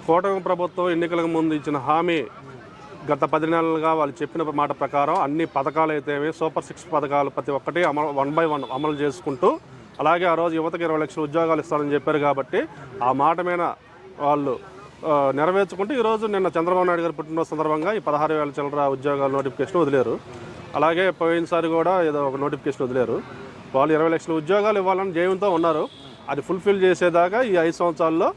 కూటమి ప్రభుత్వం ఎన్నికలకు ముందు ఇచ్చిన హామీ గత 10 నెలలుగా వాళ్ళు చెప్పిన మాట ప్రకారం అన్ని పథకాలు అయితే సూపర్ 6 పథకాలు ప్రతి ఒక్కటి అమలు 1 by 1 అమలు చేసుకుంటూ, అలాగే ఆ రోజు యువతకి 20 లక్షల ఉద్యోగాలు ఇస్తారని చెప్పారు కాబట్టి ఆ మాట మీద వాళ్ళు నెరవేర్చుకుంటూ ఈరోజు నిన్న చంద్రబాబు నాయుడు గారు పుట్టినరోజు సందర్భంగా ఈ 16,000 చిల్లర ఉద్యోగాల నోటిఫికేషన్ వదిలేరు. అలాగే పోయినసారి కూడా ఏదో ఒక నోటిఫికేషన్ వదిలేరు. వాళ్ళు 20 లక్షల ఉద్యోగాలు ఇవ్వాలని జయంతో ఉన్నారు. అది ఫుల్ఫిల్ చేసేదాకా ఈ 5 సంవత్సరాల్లో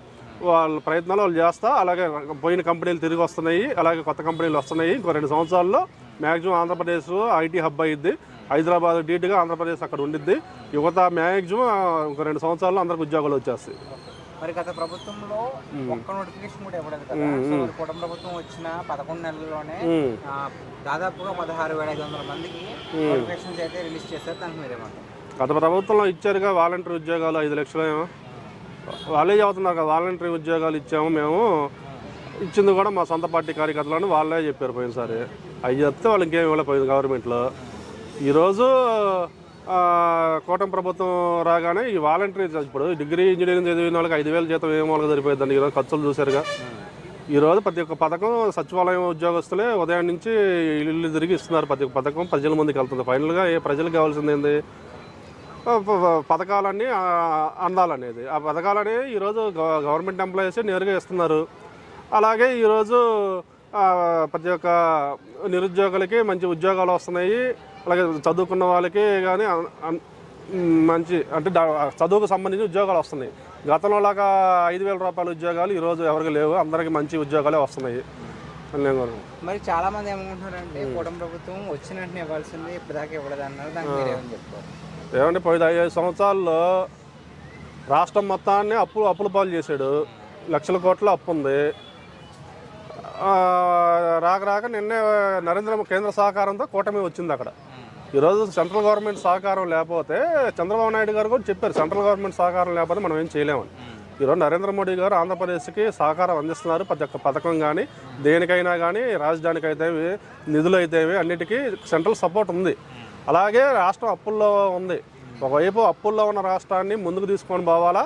వాళ్ళ ప్రయత్నాలు వాళ్ళు చేస్తా, అలాగే పోయిన కంపెనీలు తిరిగి వస్తున్నాయి, అలాగే కొత్త కంపెనీలు వస్తున్నాయి. ఇంకో 2 సంవత్సరాల్లో మ్యాక్సిమం ఆంధ్రప్రదేశ్ ఐటీ హబ్ అయ్యిద్ది. హైదరాబాద్ డీట్గా ఆంధ్రప్రదేశ్ అక్కడ ఉండిద్ది. యువత మ్యాక్సిమం ఇంకో 2 సంవత్సరాల్లో అందరికి ఉద్యోగాలు వచ్చేస్తాయి. మరి గత ప్రభుత్వంలో ఒక్క నోటిఫికేషన్ కూడా ఇవ్వలేదు కదా. కూటమి ప్రభుత్వం వచ్చిన 11 నెలల్లోనే దాదాపుగా 16,500 మందికి నోటిఫికేషన్స్ అయితే రిలీజ్ చేశారు. దానికి మీరేమంటారు? గత ప్రభుత్వంలో ఇచ్చారుగా వాలంటీర్ ఉద్యోగాలు 5 లక్షలేమో, వాళ్ళే చెబుతున్నారు కదా వాలంటీర్ ఉద్యోగాలు ఇచ్చాము మేము. ఇచ్చింది కూడా మా సొంత పార్టీ కార్యకర్తలను వాళ్ళే చెప్పారు పోయినసారి. అవి చెప్తే వాళ్ళు ఇంకేం ఇవ్వలేకపోయింది గవర్నమెంట్లో. ఈరోజు కూటమి ప్రభుత్వం రాగానే ఈ వాలంటీర్ ఇప్పుడు డిగ్రీ ఇంజనీరింగ్ చదివిన వాళ్ళకి 5,000 జీతం ఏం వాళ్ళకి సరిపోయిందండి. ఈరోజు ఖర్చులు చూశారుగా. ఈరోజు ప్రతి ఒక్క పథకం సచివాలయం ఉద్యోగస్తులే ఉదయం నుంచి ఇల్లు తిరిగి ఇస్తున్నారు. ప్రతి ఒక్క పథకం ప్రజల ముందుకు వెళ్తుంది. ఫైనల్గా ప్రజలకు కావాల్సింది ఏంది? పథకాలన్నీ అందాలనేది. ఆ పథకాలని ఈరోజు గవర్నమెంట్ ఎంప్లాయీస్ నేరుగా ఇస్తున్నారు. అలాగే ఈరోజు ప్రతి ఒక్క నిరుద్యోగులకి మంచి ఉద్యోగాలు వస్తున్నాయి. అలాగే చదువుకున్న వాళ్ళకి కానీ మంచి అంటే చదువుకు సంబంధించిన ఉద్యోగాలు వస్తున్నాయి. గతంలో లాగా 5,000 రూపాయల ఉద్యోగాలు ఈరోజు ఎవరికి లేవు. అందరికీ మంచి ఉద్యోగాలే వస్తున్నాయి. మరి చాలా మంది ఏమనుకుంటున్నారంటే కూటమి ప్రభుత్వం వచ్చినట్టు ఇవ్వాల్సింది ఇప్పటిదాకా ఇవ్వలేదు అన్నారు. దానికి మీరేమని చెప్తారు? ఏమంటే పోయిన 5 సంవత్సరాల్లో రాష్ట్రం మొత్తాన్ని అప్పుల పాలు చేశాడు. లక్షల కోట్ల అప్పు ఉంది. రాక నిన్నే కేంద్ర సహకారంతో కూటమి వచ్చింది అక్కడ. ఈరోజు సెంట్రల్ గవర్నమెంట్ సహకారం లేకపోతే చంద్రబాబు నాయుడు గారు కూడా చెప్పారు, సెంట్రల్ గవర్నమెంట్ సహకారం లేకపోతే మనం ఏం చేయలేమని. ఈరోజు నరేంద్ర మోడీ గారు ఆంధ్రప్రదేశ్కి సహకారం అందిస్తున్నారు. ప్రతి ఒక్క పథకం కానీ దేనికైనా కానీ రాజధానికి అయితే నిధులు అయితే అన్నిటికీ సెంట్రల్ సపోర్ట్ ఉంది. అలాగే రాష్ట్రం అప్పుల్లో ఉంది. ఒకవైపు అప్పుల్లో ఉన్న రాష్ట్రాన్ని ముందుకు తీసుకొని పోవాలా,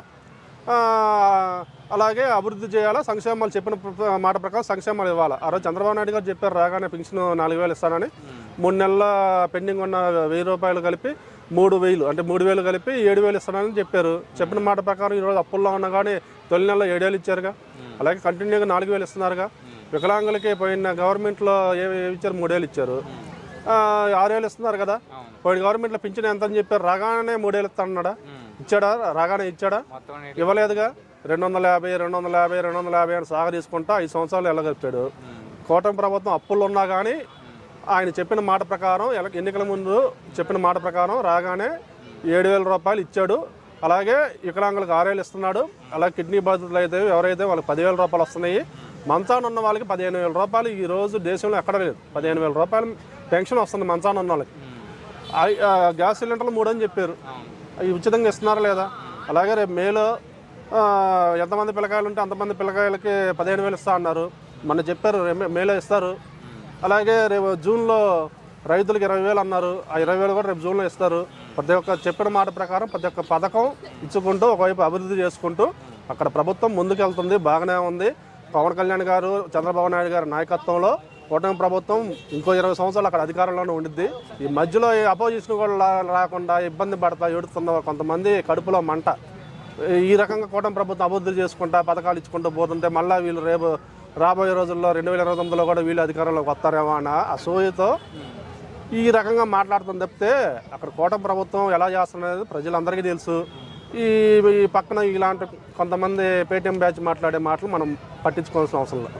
అలాగే అభివృద్ధి చేయాలా, సంక్షేమాలు చెప్పిన మాట ప్రకారం సంక్షేమాలు ఇవ్వాలా. ఆ రోజు చంద్రబాబు నాయుడు గారు చెప్పారు రాగానే పింఛను 4,000 ఇస్తానని. 3 నెలల పెండింగ్ ఉన్న 1,000 రూపాయలు కలిపి 3,000 అంటే 3,000 కలిపి 7,000 ఇస్తానని చెప్పారు. చెప్పిన మాట ప్రకారం ఈరోజు అప్పుల్లో ఉన్నా కానీ తొలి నెలలో 7,000 ఇచ్చారుగా. అలాగే కంటిన్యూగా 4,000 ఇస్తున్నారుగా. వికలాంగులకి పోయిన గవర్నమెంట్లో ఏమి ఇచ్చారు? 3,000 ఇచ్చారు. 6,000 ఇస్తున్నారు కదా. పోయిన గవర్నమెంట్లో పింఛన్ ఎంత అని చెప్పారు? రాగానే 3,000 ఇస్తానన్నాడా? ఇచ్చాడా? రాగానే ఇచ్చాడా? ఇవ్వలేదుగా. 250 అని సాగ తీసుకుంటా 5 సంవత్సరాలు ఎల్లగలిపాడు. కూటమి ప్రభుత్వం అప్పుల్లో ఉన్నా కానీ ఆయన చెప్పిన మాట ప్రకారం ఎన్నికల ముందు చెప్పిన మాట ప్రకారం రాగానే 7,000 రూపాయలు ఇచ్చాడు. అలాగే వికలాంగులకు 6,000 ఇస్తున్నాడు. అలాగే కిడ్నీ బాధితులు అయితే ఎవరైతే వాళ్ళకి 10,000 రూపాయలు వస్తున్నాయి. మంచాన ఉన్న వాళ్ళకి 15,000 రూపాయలు ఈరోజు దేశంలో ఎక్కడ లేదు. 15,000 రూపాయలు పెన్షన్ వస్తుంది మంచాన ఉన్న వాళ్ళకి. గ్యాస్ సిలిండర్లు 3 అని చెప్పారు. అవి ఉచితంగా ఇస్తున్నారా లేదా? అలాగే రేపు మేలో ఎంతమంది పిల్లకాయలు ఉంటే అంతమంది పిల్లకాయలకి 15,000 ఇస్తా అన్నారు. మొన్న చెప్పారు మేలో ఇస్తారు. అలాగే రేపు జూన్లో రైతులకు 20,000 అన్నారు. ఆ 20,000 కూడా రేపు జూన్లో ఇస్తారు. ప్రతి ఒక్క చెప్పిన మాట ప్రకారం ప్రతి ఒక్క పథకం ఇచ్చుకుంటూ ఒకవైపు అభివృద్ధి చేసుకుంటూ అక్కడ ప్రభుత్వం ముందుకెళ్తుంది. బాగానే ఉంది. పవన్ కళ్యాణ్ గారు, చంద్రబాబు నాయుడు గారి నాయకత్వంలో కూటమి ప్రభుత్వం ఇంకో 20 సంవత్సరాలు అక్కడ అధికారంలోనే ఉండిద్ది. ఈ మధ్యలో అపోజిషన్ కూడా రాకుండా ఇబ్బంది పడతా ఏడుతున్న కొంతమంది కడుపులో మంట. ఈ రకంగా కూటమి ప్రభుత్వం అభివృద్ధి చేసుకుంటా పథకాలు ఇచ్చుకుంటూ పోతుంటే మళ్ళీ వీళ్ళు రేపు రాబోయే రోజుల్లో 2029లో కూడా వీళ్ళు అధికారంలోకి వస్తారేమో అన్న అసూయతో ఈ రకంగా మాట్లాడుతుంది తప్పితే అక్కడ కూటమి ప్రభుత్వం ఎలా చేస్తున్నది ప్రజలందరికీ తెలుసు. ఈ పక్కన ఇలాంటి కొంతమంది పేటీఎం బ్యాచ్ మాట్లాడే మాటలు మనం పట్టించుకోవాల్సిన అవసరం లేదు.